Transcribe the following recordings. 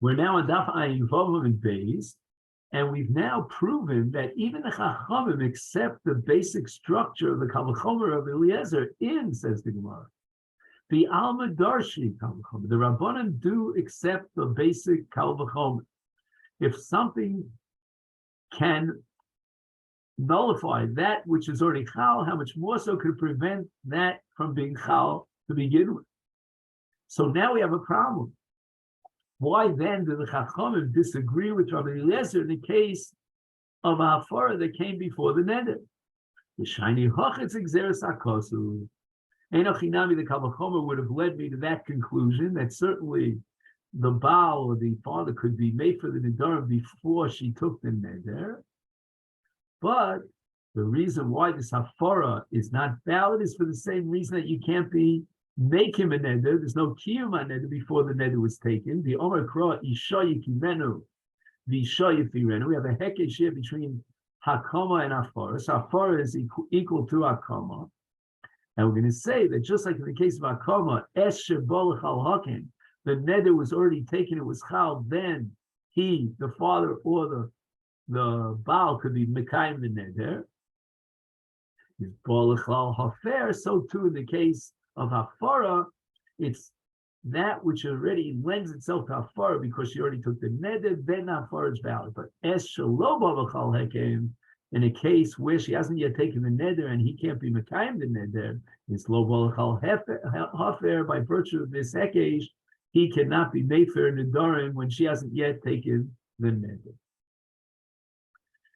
We're now on Daf Ayin Vav and Beis, and we've now proven that even the Chachamim accept the basic structure of the Kal V'chomer of Eliezer in, says the Gemara. The Alma Darshi Kal V'chomer. The Rabbanan do accept the basic Kal V'chomer. If something can nullify that which is already Chal, how much more so could prevent that from being Chal to begin with? So now we have a problem. Why then do the Chachamim disagree with Rabbi Eliezer in the case of a hafara that came before the neder? The shiny hachetz exeris hakosu. Enochinami, the Kal V'chomer would have led me to that conclusion that certainly the Baal or the father could be made for the Nedarim before she took the neder. But the reason why this hafara is not valid is for the same reason that you can't make him a neder. There's no kiyum on neder before the neder was taken. The Omer Kra Isha Yikimenu, the Isha Yifirenu. We have a hekesh here between Hakama and Hafara. So Hafara is equal to Hakama. And we're going to say that just like in the case of Hakama, Es Shebol Chal Hakim, the neder was already taken, it was Chal, then he, the father or the Baal could be Mekayim the neder. Is Bol Chal Hafer, so too in the case of Hafara, it's that which already lends itself to Hafara because she already took the neder, then Hafara is valid. But Es Shelo B'Chal Hakim, in a case where she hasn't yet taken the neder and he can't be Mekayim the neder, it's Lo B'Chal Hafer, by virtue of this hekesh, he cannot be Mefer Nedarim when she hasn't yet taken the neder.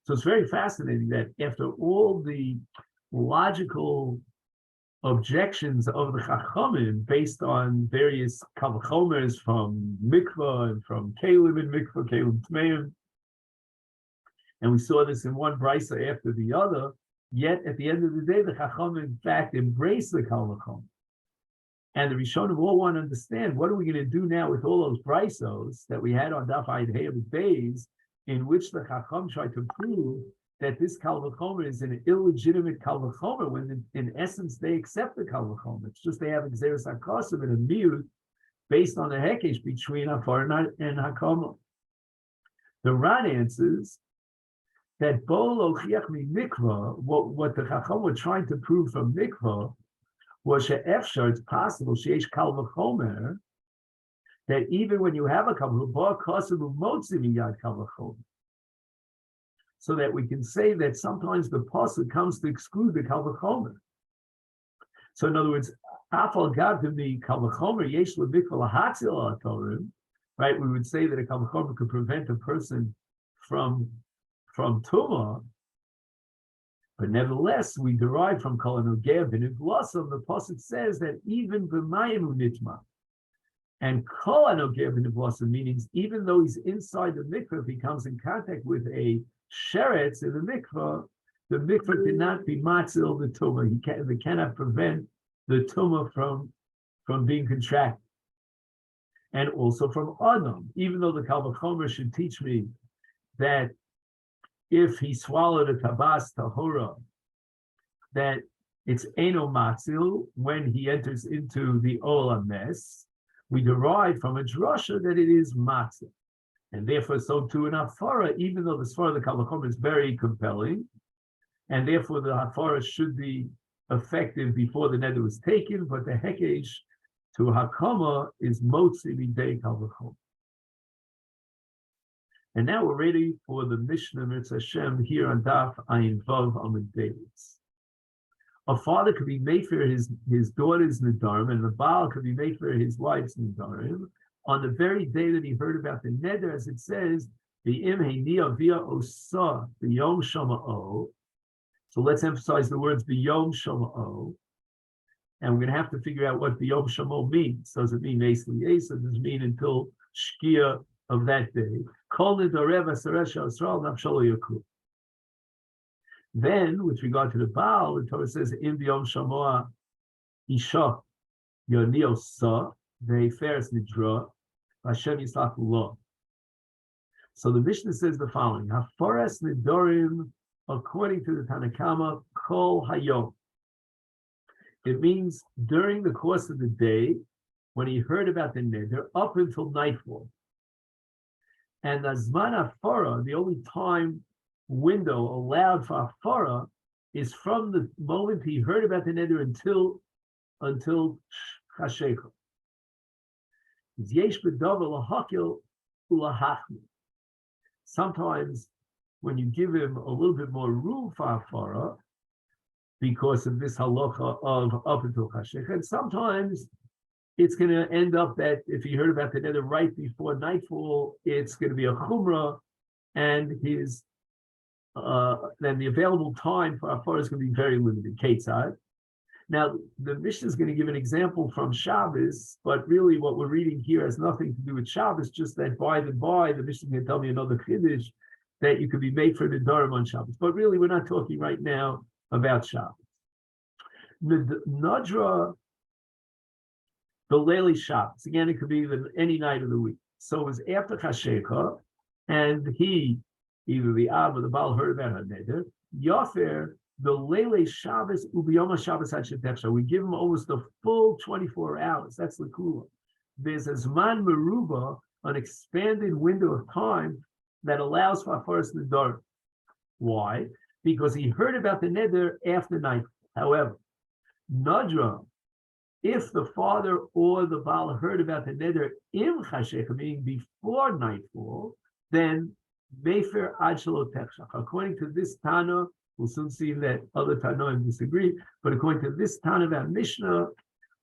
So it's very fascinating that after all the logical objections of the Chachamim based on various Kal V'chomers from Mikvah and from Kalim and Mikvah, Kalim Tmeim, and we saw this in one brisa after the other, yet at the end of the day, the Chachamim in fact embrace the Kal V'chomer. And the Rishonim all want to understand, what are we going to do now with all those brisos that we had on Daf Ayin Hey Beis, in which the Chacham tried to prove that this Kal V'chomer is an illegitimate Kal V'chomer, when in essence they accept the Kal V'chomer. It's just they have Exeris HaKosim and a miyut based on the hekesh between Hafar and Hakama. The Ran answers that Bo Lochiach Mi Mikvah, what the Chacham were trying to prove from Mikvah, was she'efshar, it's possible, she'esh Kal V'chomer, that even when you have a Kal V'chomer, so that we can say that sometimes the pasuk comes to exclude the Kal V'chomer. So in other words, Afal Gavdimi Kal V'chomer yesh le'mikvah lahatzil ha'torim, right? We would say that a Kal V'chomer could prevent a person from tumah, but nevertheless we derive from Kol Hanogeh B'Nivlasam, the pasuk says that even b'mayim nitma, and Kol Hanogeh B'Nivlasam means even though he's inside the mikvah, if he comes in contact with a sheretz in the mikvah cannot be matzil the tumah. They cannot prevent the tumah from being contracted, and also from Adam. Even though the Kal V'chomer should teach me that if he swallowed a tabas tahora, that it's eno matzil when he enters into the olam mes, we derive from a drasha that it is matzil. And therefore, so too in hafara, even though the svara of the Kal V'chomer is very compelling, and therefore the hafara should be effective before the neder was taken, but the hekesh to hakama is motzi b'dei Kal V'chomer. And now we're ready for the Mishnah Mitzvah Hashem here on Daf Ayin Vav Amud Beis. A father could be made for his daughter's Nedarim, and the Baal could be made for his wife's Nedarim, on the very day that he heard about the neder, as it says, V'im heiniya via osa b'yom shama'o. So let's emphasize the words b'yom shama'o. And we're going to have to figure out what b'yom shama'o means. Does it mean Eis Li'esa? Does it mean until Shkia of that day? Kol nedarev asaresh Yisrael nafshalo yakul. Then, with regard to the Baal, the Torah says, Im b'yom shama'o isha yoni osa ve'feres nidra Hashem yislach lo. So the Mishnah says the following: Hafaras Nedarim, according to the Tanakama, Kol Hayom. It means during the course of the day, when he heard about the neder, up until nightfall. And the Zman Hafara, the only time window allowed for Hafara, is from the moment he heard about the neder until Chashecha. Sometimes when you give him a little bit more room for Hafara, because of this halacha of up until Chashecha, and sometimes it's going to end up that if he heard about the neder right before nightfall, it's going to be a chumrah, and his then the available time for Hafara is going to be very limited. Ketzad. Now, the Mishnah is going to give an example from Shabbos, but really what we're reading here has nothing to do with Shabbos, just that by the Mishnah is going to tell me another chiddush that you could be made for Nedarim on Shabbos. But really, we're not talking right now about Shabbos. Nadra, the Leili Shabbos, again, it could be even any night of the week. So it was after Chashecha, and either the Ab or the Baal heard about her neder, Yofer, the Leili Shabbos, Ubiyoma Shabbos Hashetechsha. We give him almost a full 24 hours. That's the Kula. There's a Zman Meruba, an expanded window of time that allows for a first Nedarim. Why? Because he heard about the neder after night. However, Nadra, if the father or the Baal heard about the neder in Chashecha, meaning before nightfall, then Mefer Ad Shelo Techshach. According to this Tana, we'll soon see that other Tanoim disagree, but according to this Tana of our Mishnah,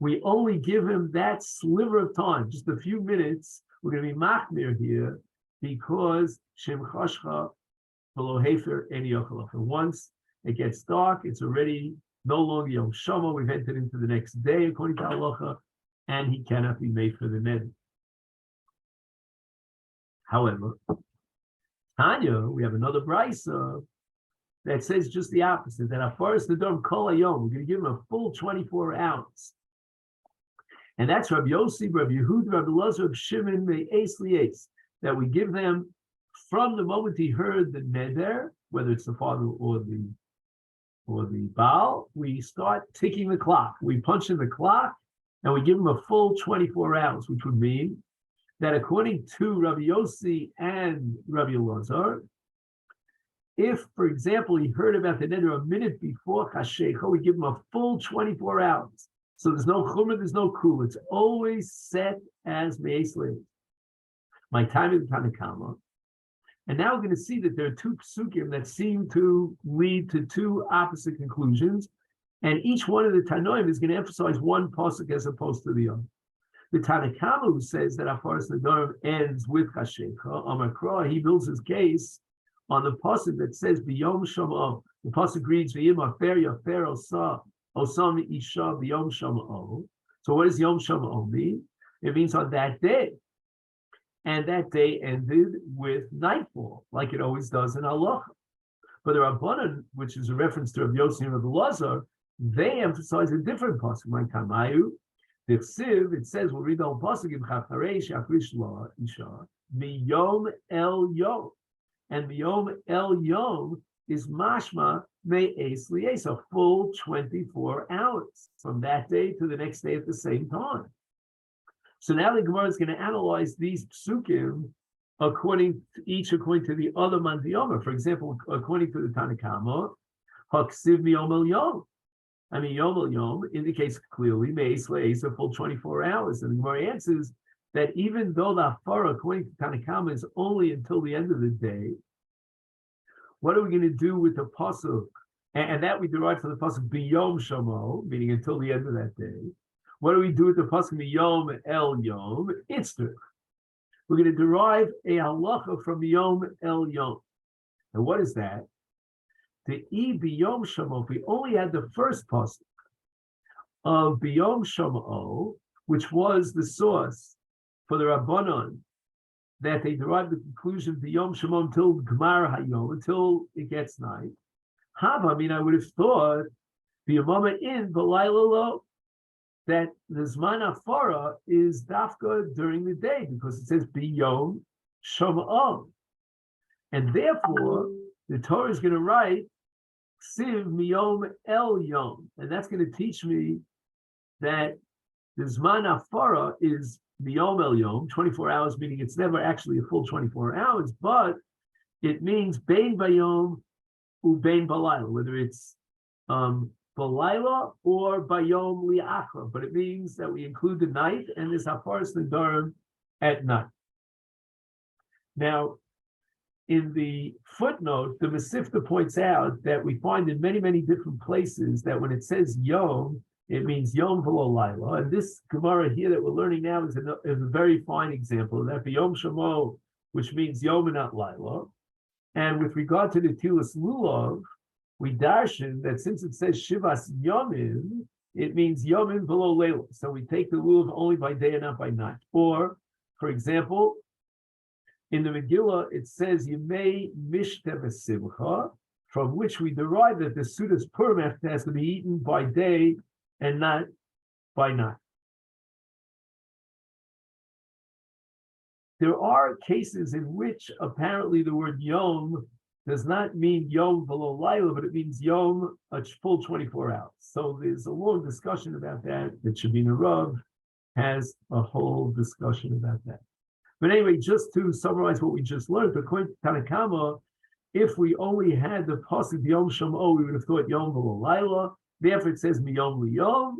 we only give him that sliver of time, just a few minutes. We're going to be machmir here because Shem Chashcha below Hefer Eni Yochel. And once it gets dark, it's already no longer Yom Shama. We've entered into the next day according to Halacha, and he cannot be made for the neder. However, Tanya, we have another brisa that says just the opposite, that Afaris Nedarim Kol Hayom, we're going to give him a full 24 hours. And that's Rabbi Yossi, Rabbi Yehuda, Rabbi Elazar, Rabbi Shimon, Me'es Li'es, that we give them from the moment he heard the neder, whether it's the father or the Baal, we start ticking the clock. We punch in the clock, and we give him a full 24 hours, which would mean that according to Rabbi Yossi and Rabbi Elazar, if, for example, he heard about the neder a minute before Chashecha, we give him a full 24 hours. So there's no chumrah, there's no kul. It's always set as me'es leis. My time is Tanakama. And now we're going to see that there are two psukim that seem to lead to two opposite conclusions. And each one of the Tanoim is going to emphasize one pasuk as opposed to the other. The Tanakama, who says that Afaris Nedarim ends with Chashecha, Amakra, he builds his case on the pasuk that says B'yom Shama. The pasuk reads V'yim Afer Yafer Osam Isha B'yom Shama. So what does Yom Shama mean? It means on that day. And that day ended with nightfall, like it always does in Halacha. But the Rabbanan, which is a reference to Rabbi Yossi and Rabbi Elazar, they emphasize a different pasuk. Like Kamayu, the Siv, it says, we'll read the whole pasuk in Chacharei Shachrish La Isha Miyom El Yom, and Miyom El Yom is mashma me'es li'es, a full 24 hours from that day to the next day at the same time. So now the Gemara is going to analyze these psukim according to the other mandiyoma. For example, according to the Tanakama, haksiv miyom el yom. I mean, yom el yom indicates clearly me'es le'es, a full 24 hours. And the Gemara answers that even though the hafara, according to Tanakama, is only until the end of the day, what are we going to do with the pasuk? And that we derive from the pasuk biyom shamo, meaning until the end of that day. What do we do with the pasuk Yom El Yom? Itzrich. We're going to derive a halacha from Yom El Yom. And what is that? The E Biyom Shamo. We only had the first pasuk of Biyom Shamo, which was the source for the Rabbanon, that they derived the conclusion Biyom Shamo until Gmar Hayom, until it gets night. Hava, I mean, I would have thought Biyamama in V'layla Lo, that the Zman Hafara is dafka during the day because it says Biyom Shoma'o. And therefore, the Torah is going to write Siv Miyom El Yom. And that's going to teach me that the Zman Hafara is Yom El Yom, 24 hours, meaning it's never actually a full 24 hours, but it means Bein Bayom Ubein Balayla, whether it's Balayla or Bayom Liachra, but it means that we include the night and this Hafaras Nedarim at night. Now, in the footnote, the Masechet points out that we find in many, many different places that when it says Yom, it means Yom V'lo Laila. And this Gemara here that we're learning now is a very fine example of that. The Yom Shemo, which means Yom and not Laila. And with regard to the Tilas Lulav, we darshan that since it says Shivas Yomim, it means Yomim V'lo Laila. So we take the Lulav only by day and not by night. Or, for example, in the Megillah, it says Yemei Mishte V'Simcha, from which we derive that the Sudas Purim has to be eaten by day and not by night. There are cases in which apparently the word Yom does not mean Yom V'lo Laila, but it means Yom a full 24 hours. So there's a long discussion about that. The Shabina Rav has a whole discussion about that. But anyway, just to summarize what we just learned, according to Tanakama, if we only had the pasuk Yom Shamo, we would have thought Yom V'lo Laila. Therefore, it says Miyom Liyom,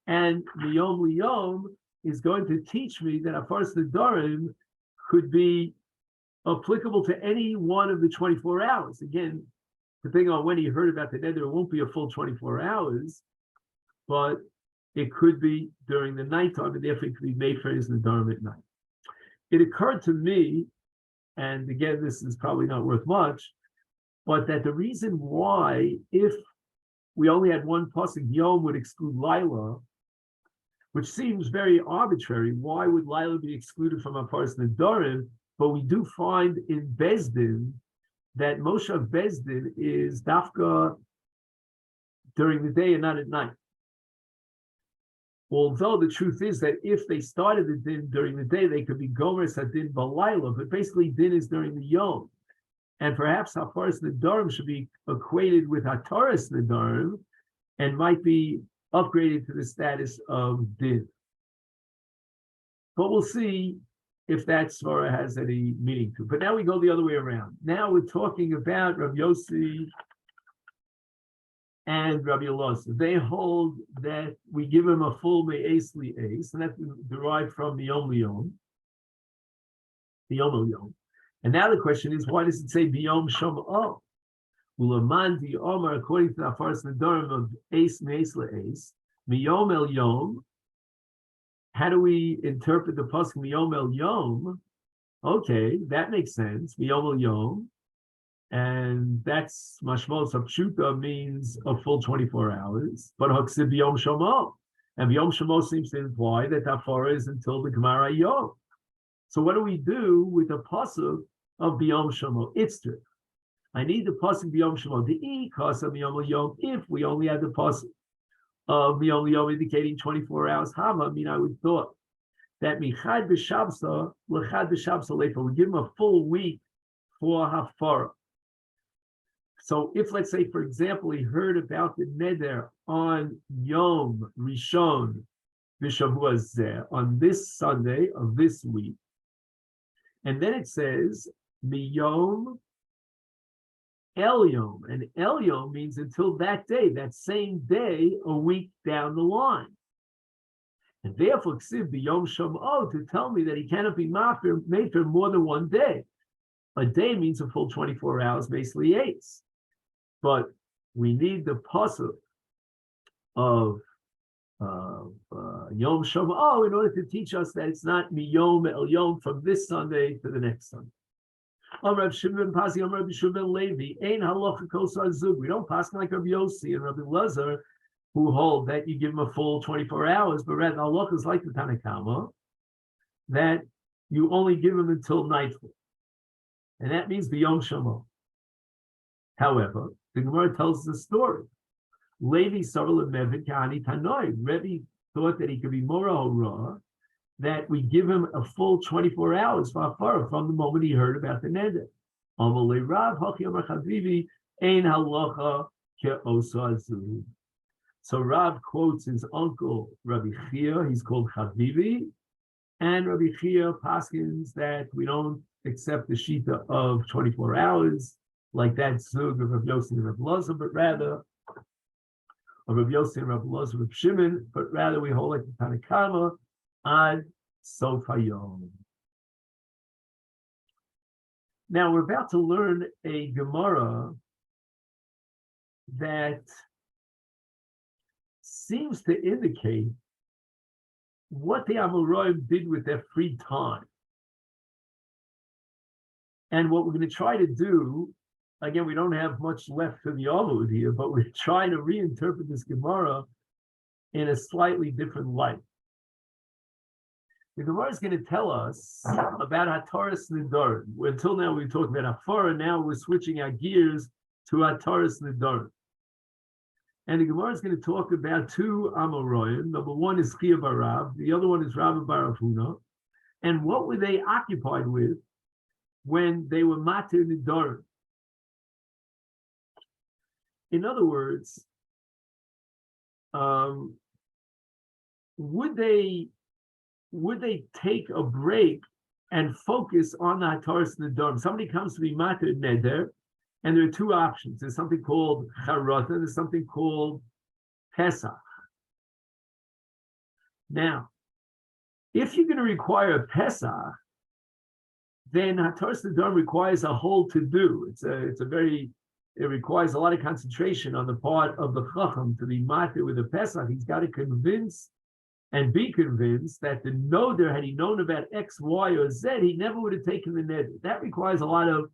and Miyom Liyom is going to teach me that Hafaras Nedarim could be applicable to any one of the 24 hours. Again, depending on when he heard about the Neder, it won't be a full 24 hours, but it could be during the nighttime, and therefore it could be made for his Nedarim at night. It occurred to me, and again, this is probably not worth much, but that the reason why, if we only had one pasuk, Yom would exclude Laila, which seems very arbitrary. Why would Laila be excluded from Hafaras Nedarim? But we do find in Bezdin that Moshe Bezdin is dafka during the day and not at night. Although the truth is that if they started the din during the day, they could be gomer sadin balayla, but basically din is during the yom. And perhaps Hafaras Nedarim should be equated with Hataras Nedarim and might be upgraded to the status of din. But we'll see if that svara has any meaning to it. But now we go the other way around. Now we're talking about Rabbi Yossi and Rabbi Elazar. They hold that we give him a full me'es li'es, and that's derived from the Yom Liyom, the Yom Liyom. And now the question is, why does it say B'Yom Shom'o? Ulaman di Omar, according to the Hafaras Nedarim of Eis Me'es Le'es, Miyom El Yom. How do we interpret the pasuk Miyom El Yom? Okay, that makes sense. Miyom El Yom, and that's mashmos hapshuta means a full 24 hours. But haksiv B'Yom Shom'o, and B'Yom Shom'o seems to imply that Hafara is until the Gemara Yom. So what do we do with the pasuk of B'Yom Shom'o? It's true. I need the pasuk B'Yom Shom'o. The ikas of B'Yom Yom. If we only had the pasuk of B'Yom Yom indicating 24 hours, Hava, I mean, I would thought that Michad b'Shabsa l'Chad b'Shabsa lefa. We give him a full week for Hafara. So if, let's say, for example, he heard about the Neder on Yom Rishon B'Shavua Zeh, on this Sunday of this week, and then it says Miyom El Yom, and El Yom means until that day, that same day, a week down the line. And therefore, Ksiv B'Yom Shom'o, to tell me that he cannot be made for more than one day. A day means a full 24 hours, basically 8. But we need the pasuk of Yom Shom'o in order to teach us that it's not Miyom El Yom from this Sunday to the next Sunday. Rabbi Shimon Pasi, Rabbi Shimon Levi, Ein Halacha Kosa Zug. We don't pass like Rabbi Yossi and Rabbi Elazar, who hold that you give them a full 24 hours, but rather Halacha is like the Tanakama, that you only give them until nightfall. And that means B'Yom Shom'o. However, the Gemara tells the story. Levi Sarul Mevin Kahani Tanoi. Rebbe thought that he could be more Ra, that we give him a full 24 hours for Hafara from the moment he heard about the Neder. Amalei Rav Hachi Amar Chavivi Ein Halacha Ke'osa Azu. So Rav quotes his uncle Rabbi Chia. He's called Chavivi, And Rabbi Chia paskins that we don't accept the shita of 24 hours, like that zug of Rabbi Yossi and Rabbi Loza, but rather of Rabbi Yossi and Rabbi Loza, Rabbi Shimon, but rather we hold like the Tanakama ad Sof Hayom. Now we're about to learn a Gemara that seems to indicate what the Amoraim did with their free time. And what we're going to try to do, again, we don't have much left for the Amud here, but we're trying to reinterpret this Gemara in a slightly different light. The Gemara is going to tell us about Hataras Nedarim. Until now, we talked about Hafara, now we're switching our gears to Hataras Nedarim. And the Gemara is going to talk about two Amoraim. Number one is Chia Barav, the other one is Rabbi Bar Huna. And what were they occupied with when they were Matir Nedarim? In other words, would they take a break and focus on the Hataras Nedarim? Somebody comes to be Matir Neder, and there are two options. There's something called Charata, there's something called Pesach. Now, if you're going to require a Pesach, then Hataras Nedarim requires a whole to-do. It requires a lot of concentration on the part of the Chacham to be Matir with a Pesach. He's got to convince and be convinced that the Noder, had he known about X, Y, or Z, he never would have taken the Neder. That requires a lot of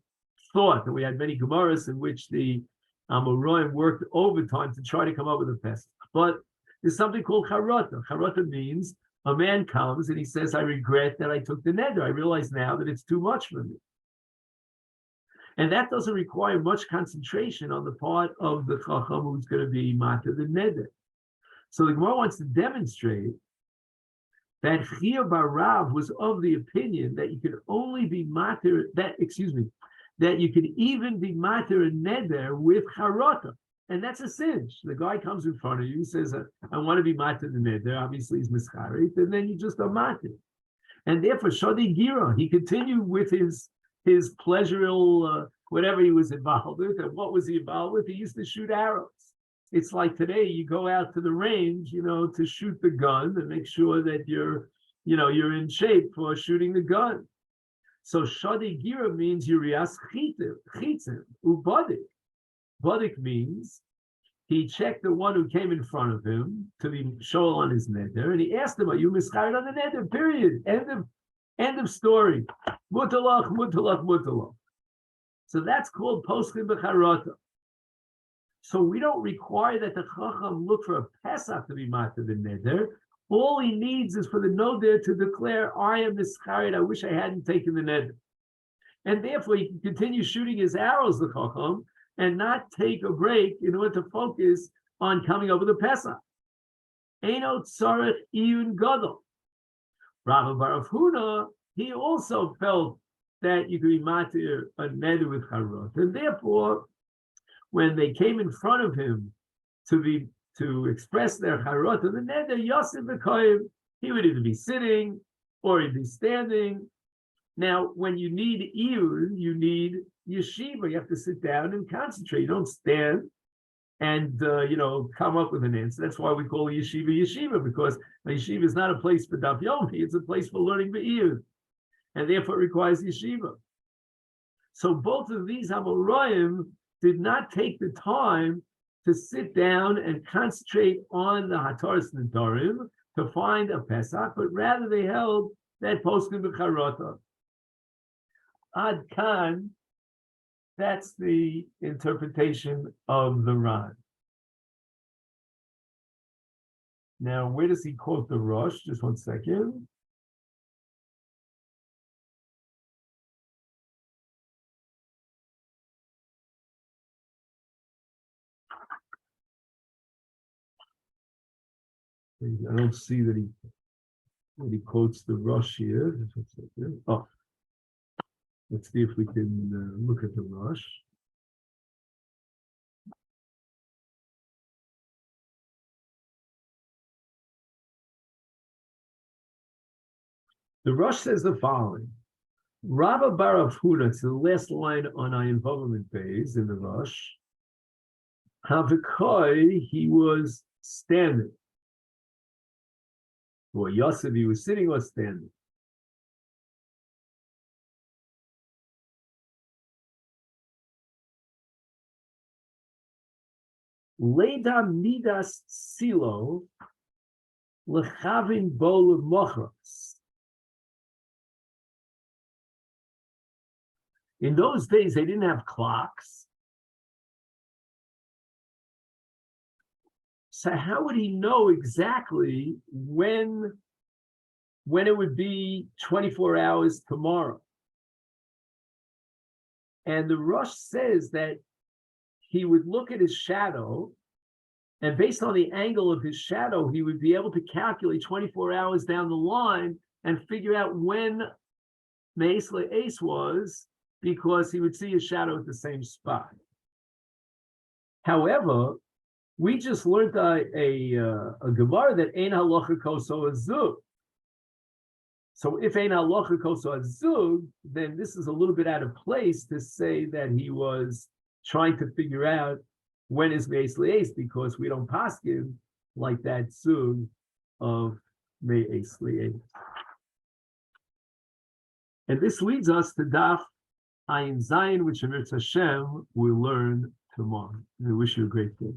thought, and we had many Gemaras in which the Amoraim worked overtime to try to come up with a Pesach. But there's something called Charata. Charata means a man comes and he says, I regret that I took the Neder. I realize now that it's too much for me. And that doesn't require much concentration on the part of the Chacham who's going to be Matir the Neder. So the Gemara wants to demonstrate that Chia Barav was of the opinion that you could only be Matir, that you could even be Matir and Neder with Charata. And that's a cinch. The guy comes in front of you, says, I want to be Matir the Neder, obviously he's Mischarit, and then you just are Matir. And therefore, Shadi Gira, he continued with his pleasurable, whatever he was involved with. And what was he involved with? He used to shoot arrows. It's like today, you go out to the range, to shoot the gun and make sure that you're in shape for shooting the gun. So Shadi Gira means Yurias Chitzim, Ubadik. Badik means he checked the one who came in front of him to be shoal on his neder, and he asked him, are you mischared on the neder? Period. End of story. Mutalach, mutalach, mutalach. So that's called Poschim B'charata. So we don't require that the Chacham look for a Pesach to be Matir the neder. All he needs is for the Noder to declare, I am mischared, I wish I hadn't taken the neder. And therefore he can continue shooting his arrows, the Chacham, and not take a break in order to focus on coming over the Pesach. Eino tzarech iyun gadol. Rabbi Bar Huna, he also felt that you could be Matir a neder with Charot, and therefore, when they came in front of him to express their Charot and the neder, Yosef V'Koyim, he would either be sitting or he'd be standing. Now, when you need iyun, you need yeshiva. You have to sit down and concentrate. You don't stand and come up with an answer. That's why we call yeshiva, because a yeshiva is not a place for daf yomi, it's a place for learning be'iyun, and therefore it requires yeshiva. So both of these Amoraim did not take the time to sit down and concentrate on the Hataras Nedarim to find a Pesach, but rather they held that Poskim B'Charata. Ad Kan, that's the interpretation of the Ran. Now, where does he quote the Rosh? Just one second. I don't see that he quotes the Rosh here. Just one second. Oh, let's see if we can look at the Rosh. The Rosh says the following. Rabba bar Rav Huna, to the last line on our involvement phase in the Rosh, Havikoi, he was standing. Or Yosef, he was sitting or standing. Leda midas silo lechavin bol mochras. In those days, they didn't have clocks. So how would he know exactly when it would be 24 hours tomorrow? And the Rosh says that he would look at his shadow, and based on the angle of his shadow, he would be able to calculate 24 hours down the line and figure out when Meis Le'es was, because he would see his shadow at the same spot. However, we just learned a Gemara that Ein Halacha Koso Azug. So if Ein Halacha Koso Azug, then this is a little bit out of place to say that he was trying to figure out when is Meis Le'es, because we don't paskin like that Zug of Meis Le'es. And this leads us to Daf Ayin Zayin, which Amir Hashem will learn tomorrow. I wish you a great day.